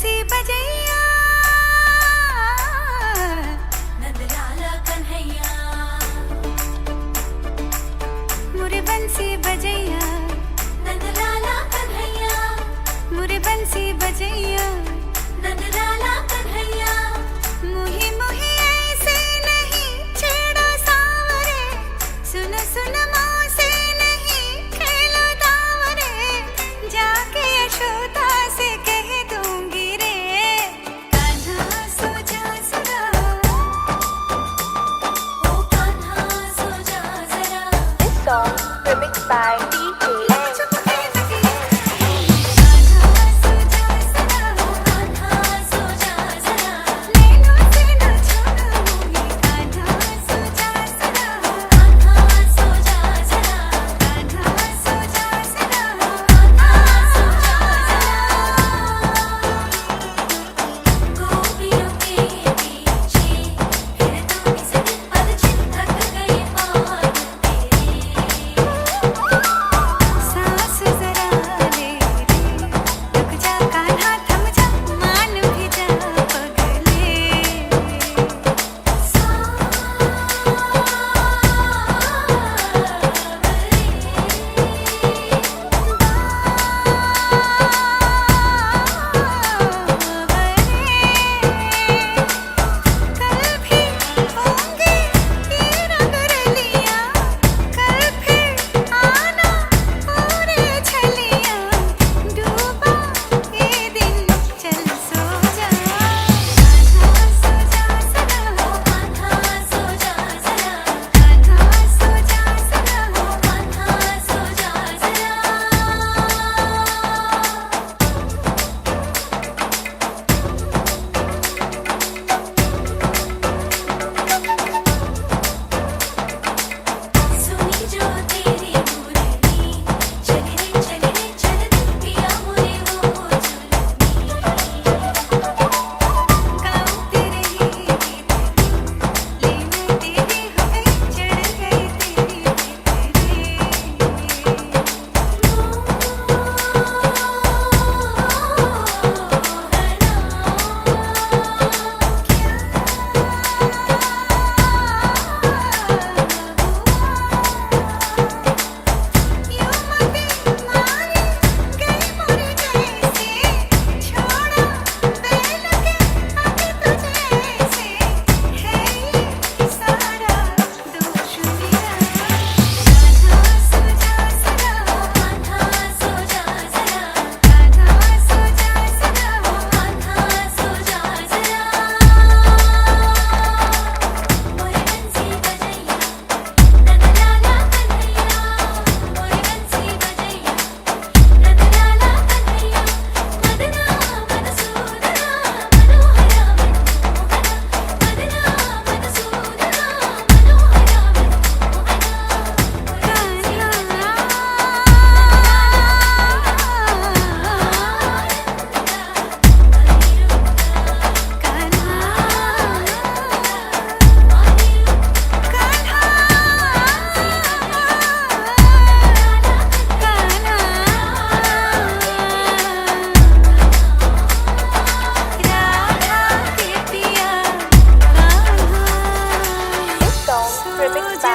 बंसी बजैया नंदलाला कन्हैया मुरे बंसी बजैया नंदलाला कन्हैया मुरे बंसी बजैया नंदलाला कन्हैया मुही मुही ऐसे नहीं छेड़ो सावरे सुन सुन मौसे नहीं खेलो दावरे जाके यशोदा से कह दूंगी रे कान्हा सो जा जरा ओ कान्हा सो जा जरा This song remixed by DJ remixed by